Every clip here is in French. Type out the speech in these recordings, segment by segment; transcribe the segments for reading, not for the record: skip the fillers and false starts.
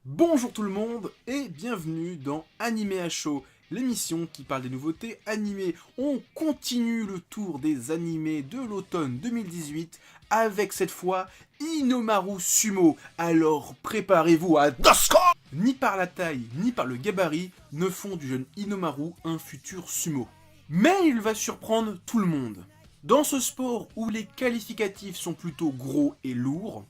Bonjour tout le monde et bienvenue dans Animé à chaud, l'émission qui parle des nouveautés animées. On continue le tour des animés de l'automne 2018 avec cette fois Inomaru Sumo. Alors préparez-vous à Dasko. Ni par la taille ni par le gabarit ne font du jeune Inomaru un futur sumo. Mais il va surprendre tout le monde. Dans ce sport où les qualificatifs sont plutôt gros et lourds,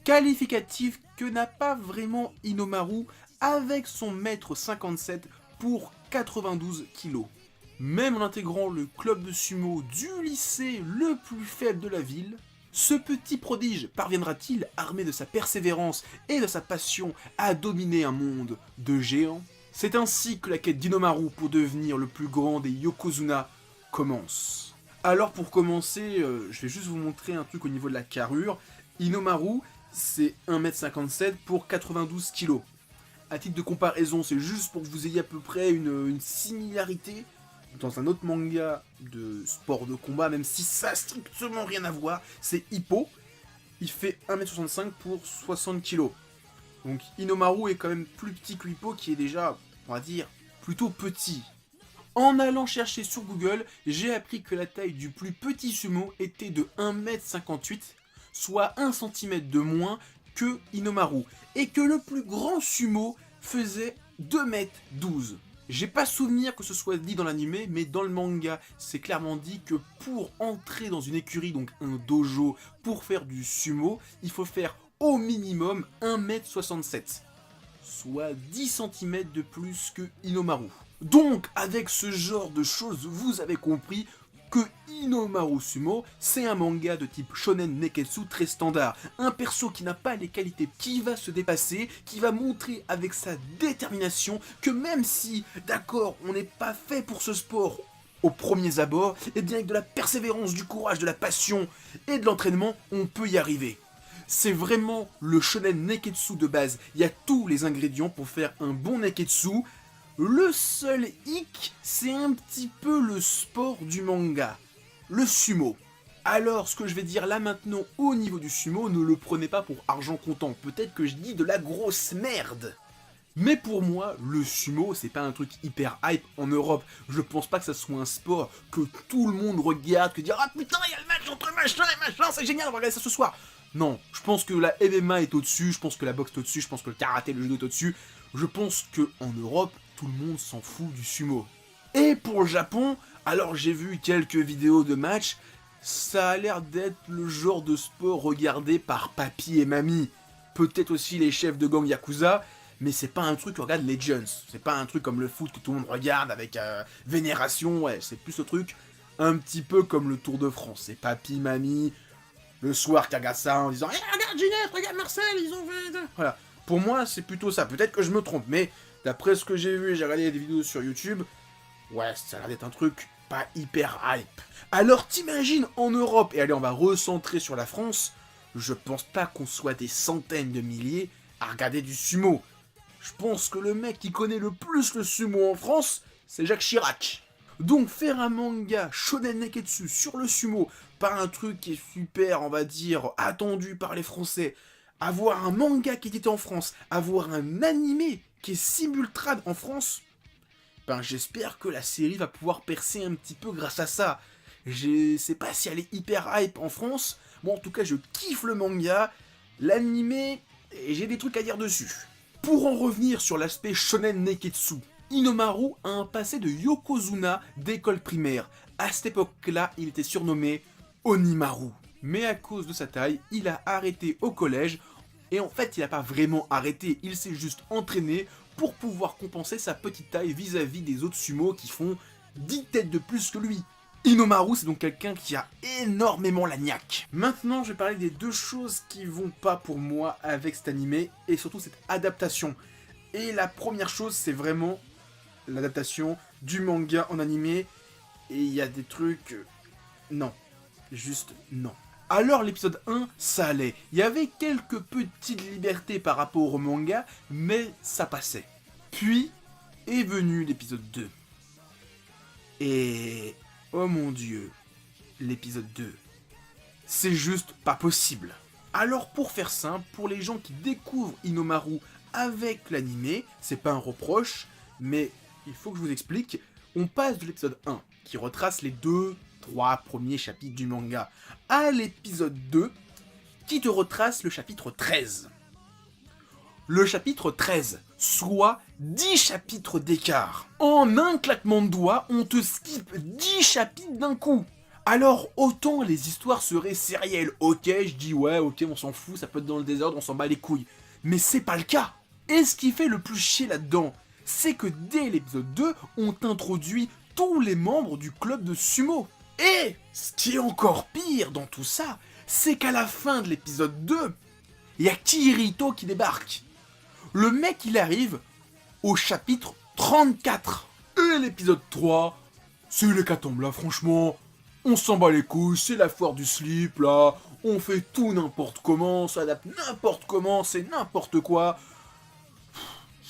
qualificatif que n'a pas vraiment Inomaru avec son mètre 57 pour 92 kg. Même en intégrant le club de sumo du lycée le plus faible de la ville, ce petit prodige parviendra-t-il, armé de sa persévérance et de sa passion, à dominer un monde de géants? C'est ainsi que la quête d'Inomaru pour devenir le plus grand des Yokozuna commence. Alors pour commencer, je vais juste vous montrer un truc au niveau de la carrure. Inomaru, c'est 1m57 pour 92 kg. À titre de comparaison, c'est juste pour que vous ayez à peu près une similarité dans un autre manga de sport de combat, même si ça a strictement rien à voir, c'est Hippo. Il fait 1m65 pour 60 kg. Donc Inomaru est quand même plus petit que Hippo, qui est déjà, on va dire, plutôt petit. En allant chercher sur Google, j'ai appris que la taille du plus petit sumo était de 1m58, soit 1 cm de moins que Inomaru, et que le plus grand sumo faisait 2m12. J'ai pas souvenir que ce soit dit dans l'anime, mais dans le manga, c'est clairement dit que pour entrer dans une écurie, donc un dojo, pour faire du sumo, il faut faire au minimum 1m67, soit 10 cm de plus que Inomaru. Donc, avec ce genre de choses, vous avez compris que Inomaru Sumo, c'est un manga de type shonen neketsu très standard. Un perso qui n'a pas les qualités, qui va se dépasser, qui va montrer avec sa détermination que même si, d'accord, on n'est pas fait pour ce sport aux premiers abords, et bien avec de la persévérance, du courage, de la passion et de l'entraînement, on peut y arriver. C'est vraiment le shonen neketsu de base. Il y a tous les ingrédients pour faire un bon neketsu. Le seul hic, c'est un petit peu le sport du manga, le sumo. Alors, ce que je vais dire là maintenant au niveau du sumo, ne le prenez pas pour argent comptant. Peut-être que je dis de la grosse merde. Mais pour moi, le sumo, c'est pas un truc hyper hype en Europe. Je pense pas que ça soit un sport que tout le monde regarde, que dire ah putain, il y a le match entre machin et machin, c'est génial, on va regarder ça ce soir. Non, je pense que la MMA est au-dessus, je pense que la boxe est au-dessus, je pense que le karaté, le judo est au-dessus. Je pense que en Europe, tout le monde s'en fout du sumo. Et pour le Japon, alors j'ai vu quelques vidéos de matchs, ça a l'air d'être le genre de sport regardé par papy et mamie. Peut-être aussi les chefs de gang Yakuza, mais c'est pas un truc que regarde les jeunes. C'est pas un truc comme le foot que tout le monde regarde avec vénération, ouais, c'est plus le truc un petit peu comme le Tour de France. C'est papy, mamie, le soir qui regarde ça en disant hey, regarde Ginette, regarde Marcel, ils ont fait... Voilà. Pour moi, c'est plutôt ça. Peut-être que je me trompe, mais d'après ce que j'ai vu et j'ai regardé des vidéos sur YouTube, ouais, ça a l'air d'être un truc pas hyper hype. Alors t'imagines en Europe, et allez, on va recentrer sur la France, je pense pas qu'on soit des centaines de milliers à regarder du sumo. Je pense que le mec qui connaît le plus le sumo en France, c'est Jacques Chirac. Donc faire un manga shonen neketsu sur le sumo, pas un truc qui est super, on va dire, attendu par les Français, avoir un manga qui était en France, avoir un animé qui est simultrade en France, ben j'espère que la série va pouvoir percer un petit peu grâce à ça. Je sais pas si elle est hyper hype en France, bon en tout cas je kiffe le manga, l'animé, et j'ai des trucs à dire dessus. Pour en revenir sur l'aspect shonen neketsu, Inomaru a un passé de yokozuna d'école primaire. À cette époque-là, il était surnommé Onimaru. Mais à cause de sa taille, il a arrêté au collège, et en fait il n'a pas vraiment arrêté, il s'est juste entraîné pour pouvoir compenser sa petite taille vis-à-vis des autres sumo qui font 10 têtes de plus que lui. Inomaru, c'est donc quelqu'un qui a énormément la niaque. Maintenant, je vais parler des deux choses qui vont pas pour moi avec cet animé, et surtout cette adaptation. Et la première chose, c'est vraiment l'adaptation du manga en animé, et il y a des trucs... non. Juste non. Alors l'épisode 1, ça allait. Il y avait quelques petites libertés par rapport au manga, mais ça passait. Puis est venu l'épisode 2. Et... oh mon dieu, l'épisode 2. C'est juste pas possible. Alors pour faire simple, pour les gens qui découvrent Inomaru avec l'animé, c'est pas un reproche, mais il faut que je vous explique, on passe de l'épisode 1, qui retrace les 2-3 premiers chapitres du manga, à l'épisode 2, qui te retrace le chapitre 13. Le chapitre 13, soit 10 chapitres d'écart. En un claquement de doigts, on te skip 10 chapitres d'un coup. Alors autant les histoires seraient sérielles, ok, je dis ouais, ok, on s'en fout, ça peut être dans le désordre, on s'en bat les couilles. Mais c'est pas le cas. Et ce qui fait le plus chier là-dedans, c'est que dès l'épisode 2, on t'introduit tous les membres du club de sumo. Et ce qui est encore pire dans tout ça, c'est qu'à la fin de l'épisode 2, il y a Kirito qui débarque. Le mec, il arrive au chapitre 34. Et l'épisode 3, c'est l'hécatombe là, franchement. On s'en bat les couilles, c'est la foire du slip là. On fait tout n'importe comment, ça adapte n'importe comment, c'est n'importe quoi.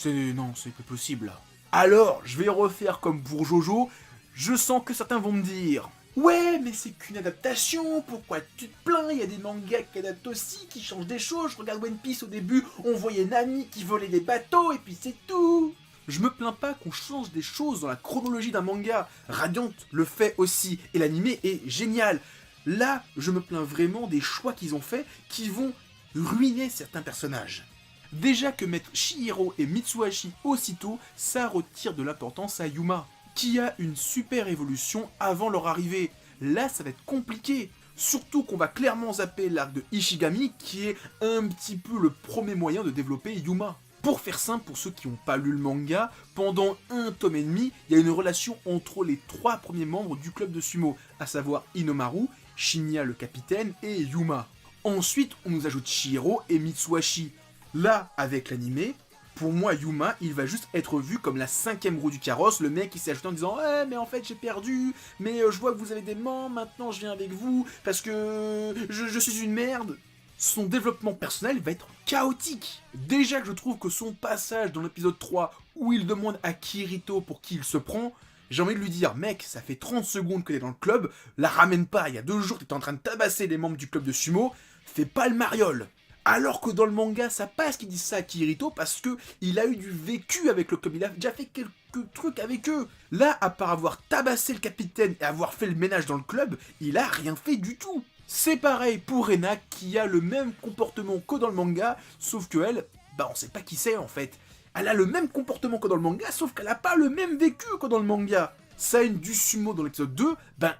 Non, c'est pas possible là. Alors, je vais refaire comme pour Jojo. Je sens que certains vont me dire: ouais, mais c'est qu'une adaptation, pourquoi tu te plains? Il y a des mangas qui adaptent aussi, qui changent des choses. Je regarde One Piece au début, on voyait Nami qui volait des bateaux, et puis c'est tout. Je me plains pas qu'on change des choses dans la chronologie d'un manga. Radiant le fait aussi, et l'animé est génial. Là, je me plains vraiment des choix qu'ils ont faits qui vont ruiner certains personnages. Déjà que mettre Chihiro et Mitsuhashi aussitôt, ça retire de l'importance à Yuma, qui a une super évolution avant leur arrivée. Là, ça va être compliqué. Surtout qu'on va clairement zapper l'arc de Ishigami, qui est un petit peu le premier moyen de développer Yuma. Pour faire simple, pour ceux qui n'ont pas lu le manga, pendant un tome et demi, il y a une relation entre les 3 premiers membres du club de sumo, à savoir Inomaru, Shinya le capitaine et Yuma. Ensuite, on nous ajoute Chihiro et Mitsuhashi. Là, avec l'animé, pour moi, Yuma, il va juste être vu comme la 5e roue du carrosse, le mec qui s'est ajouté en disant « Ouais, mais en fait, j'ai perdu, mais je vois que vous avez des membres, maintenant je viens avec vous, parce que je suis une merde !» Son développement personnel va être chaotique. Déjà que je trouve que son passage dans l'épisode 3, où il demande à Kirito pour qui il se prend, j'ai envie de lui dire « Mec, ça fait 30 secondes que t'es dans le club, la ramène pas, il y a 2 jours t'étais en train de tabasser les membres du club de sumo, fais pas le mariole !» Alors que dans le manga, ça passe qu'il dise ça à Kirito parce que il a eu du vécu avec le club, il a déjà fait quelques trucs avec eux. Là, à part avoir tabassé le capitaine et avoir fait le ménage dans le club, il a rien fait du tout. C'est pareil pour Rena qui a le même comportement que dans le manga, sauf que elle, on sait pas qui c'est en fait. Elle a le même comportement que dans le manga, sauf qu'elle a pas le même vécu que dans le manga. Scène du sumo dans l'épisode 2,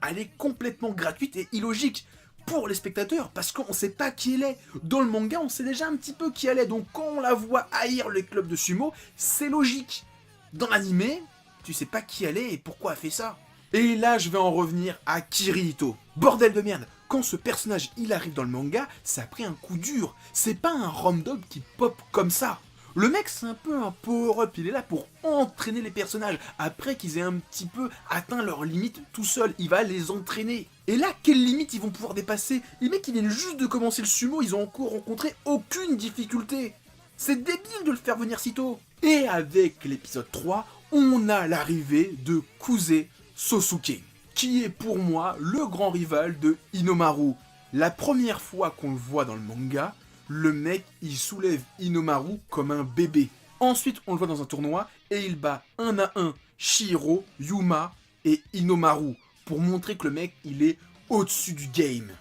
elle est complètement gratuite et illogique pour les spectateurs, parce qu'on sait pas qui elle est. Dans le manga, on sait déjà un petit peu qui elle est, donc quand on la voit haïr les clubs de sumo, c'est logique. Dans l'animé, tu sais pas qui elle est et pourquoi elle fait ça. Et là, je vais en revenir à Kirito. Bordel de merde, quand ce personnage il arrive dans le manga, ça a pris un coup dur. C'est pas un random qui pop comme ça. Le mec, c'est un peu un power-up, il est là pour entraîner les personnages. Après qu'ils aient un petit peu atteint leurs limites tout seul, il va les entraîner. Et là, quelles limites ils vont pouvoir dépasser? Les mecs, ils viennent juste de commencer le sumo, ils ont encore rencontré aucune difficulté. C'est débile de le faire venir si tôt. Et avec l'épisode 3, on a l'arrivée de Kuze Sosuke, qui est pour moi le grand rival de Inomaru. La première fois qu'on le voit dans le manga, le mec, il soulève Inomaru comme un bébé. Ensuite, on le voit dans un tournoi et il bat 1 à 1 Chihiro, Yuma et Inomaru pour montrer que le mec, il est au-dessus du game.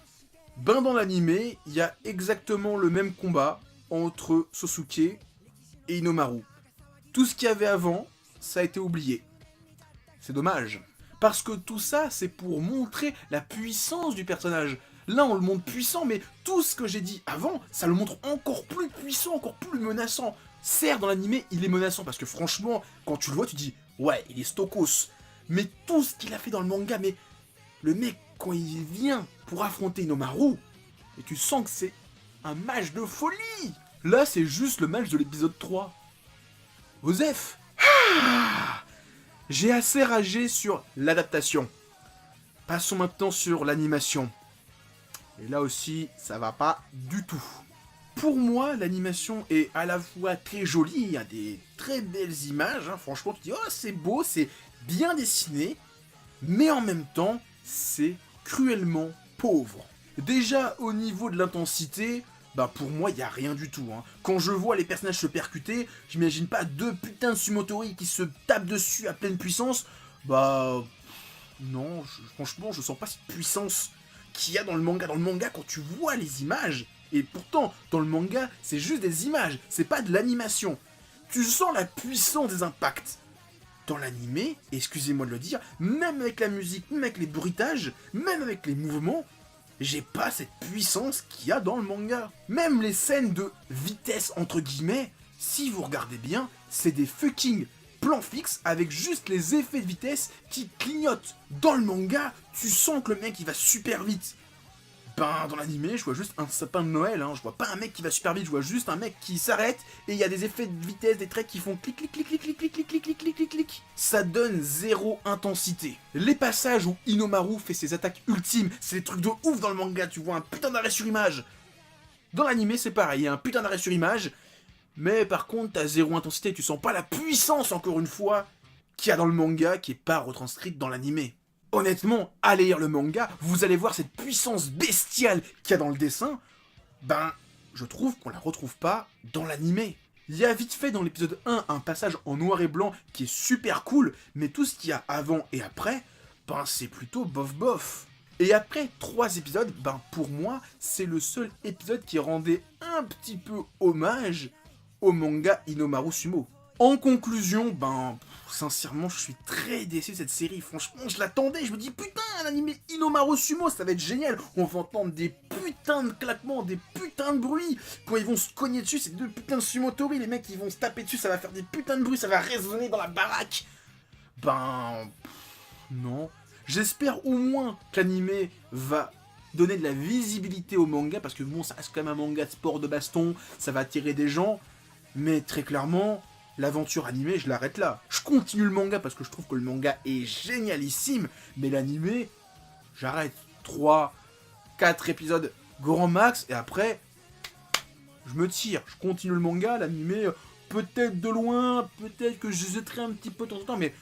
Dans l'animé, il y a exactement le même combat entre Sosuke et Inomaru. Tout ce qu'il y avait avant, ça a été oublié. C'est dommage. Parce que tout ça, c'est pour montrer la puissance du personnage. Là, on le montre puissant, mais tout ce que j'ai dit avant, ça le montre encore plus puissant, encore plus menaçant. Certes, dans l'animé, il est menaçant, parce que franchement, quand tu le vois, tu dis « Ouais, il est Stokos ». Mais tout ce qu'il a fait dans le manga, mais le mec, quand il vient pour affronter Inomaru, et tu sens que c'est un match de folie. Là, c'est juste le match de l'épisode 3. Osef, j'ai assez ragé sur l'adaptation. Passons maintenant sur l'animation. Et là aussi, ça va pas du tout. Pour moi, l'animation est à la fois très jolie, il y a des très belles images, franchement tu dis « Oh, c'est beau, c'est bien dessiné », mais en même temps, c'est cruellement pauvre. Déjà, au niveau de l'intensité, bah pour moi, y a rien du tout. Hein. Quand je vois les personnages se percuter, j'imagine pas deux putains de Sumotori qui se tapent dessus à pleine puissance. Bah... non, franchement, je sens pas cette puissance qu'il y a dans le manga. Dans le manga, quand tu vois les images, et pourtant, dans le manga, c'est juste des images, c'est pas de l'animation. Tu sens la puissance des impacts. Dans l'animé, excusez-moi de le dire, même avec la musique, même avec les bruitages, même avec les mouvements, j'ai pas cette puissance qu'il y a dans le manga. Même les scènes de vitesse entre guillemets, si vous regardez bien, c'est des fucking plans fixes avec juste les effets de vitesse qui clignotent. Dans le manga, tu sens que le mec il va super vite. Ben, dans l'animé, je vois juste un sapin de Noël, hein. Je vois pas un mec qui va super vite, je vois juste un mec qui s'arrête et il y a des effets de vitesse, des traits qui font clic clic clic clic clic clic clic clic clic clic clic clic. Ça donne zéro intensité. Les passages où Inomaru fait ses attaques ultimes, c'est des trucs de ouf dans le manga, tu vois un putain d'arrêt sur image. Dans l'animé, c'est pareil, il y a un putain d'arrêt sur image, mais par contre, t'as zéro intensité, tu sens pas la puissance, encore une fois, qu'il y a dans le manga qui est pas retranscrite dans l'animé. Honnêtement, allez lire le manga, vous allez voir cette puissance bestiale qu'il y a dans le dessin. Ben, je trouve qu'on la retrouve pas dans l'animé. Il y a vite fait dans l'épisode 1 un passage en noir et blanc qui est super cool, mais tout ce qu'il y a avant et après, ben c'est plutôt bof bof. Et après 3 épisodes, ben pour moi, c'est le seul épisode qui rendait un petit peu hommage au manga Inomaru Sumo. En conclusion, ben, sincèrement, je suis très déçu de cette série. Franchement, je l'attendais. Je me dis, putain, un animé Inomaru Sumo, ça va être génial. On va entendre des putains de claquements, des putains de bruits. Quand ils vont se cogner dessus, ces deux putains de sumotori, les mecs, ils vont se taper dessus, ça va faire des putains de bruits, ça va résonner dans la baraque. Ben, non. J'espère au moins que l'animé va donner de la visibilité au manga, parce que bon, ça reste quand même un manga de sport de baston, ça va attirer des gens. Mais très clairement... l'aventure animée, je l'arrête là. Je continue le manga parce que je trouve que le manga est génialissime, mais l'animé, j'arrête. 3, 4 épisodes grand max, et après, je me tire. Je continue le manga, l'animé, peut-être de loin, peut-être que je jetterai un petit peu de temps en temps, mais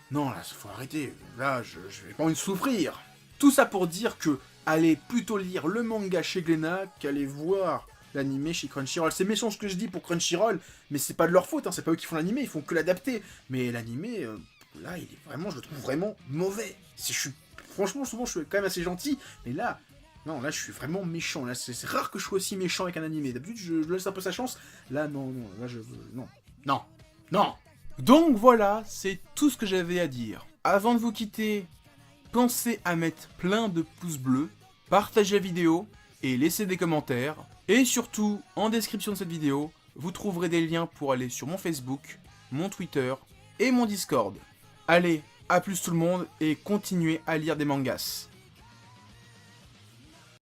non, là, faut arrêter. Là, je vais pas envie de souffrir. Tout ça pour dire que allez plutôt lire le manga chez Glénat qu'aller voir l'animé chez Crunchyroll. C'est méchant ce que je dis pour Crunchyroll, mais c'est pas de leur faute, hein, c'est pas eux qui font l'animé, ils font que l'adapter. Mais l'animé, là, il est vraiment, je le trouve vraiment mauvais. Si je suis, franchement, souvent je suis quand même assez gentil, mais là, non, là je suis vraiment méchant. Là, c'est rare que je sois aussi méchant avec un animé. D'habitude, je laisse un peu sa chance. Là, non, là, non. Donc voilà, c'est tout ce que j'avais à dire. Avant de vous quitter, pensez à mettre plein de pouces bleus, partagez la vidéo et laissez des commentaires. Et surtout, en description de cette vidéo, vous trouverez des liens pour aller sur mon Facebook, mon Twitter et mon Discord. Allez, à plus tout le monde et continuez à lire des mangas.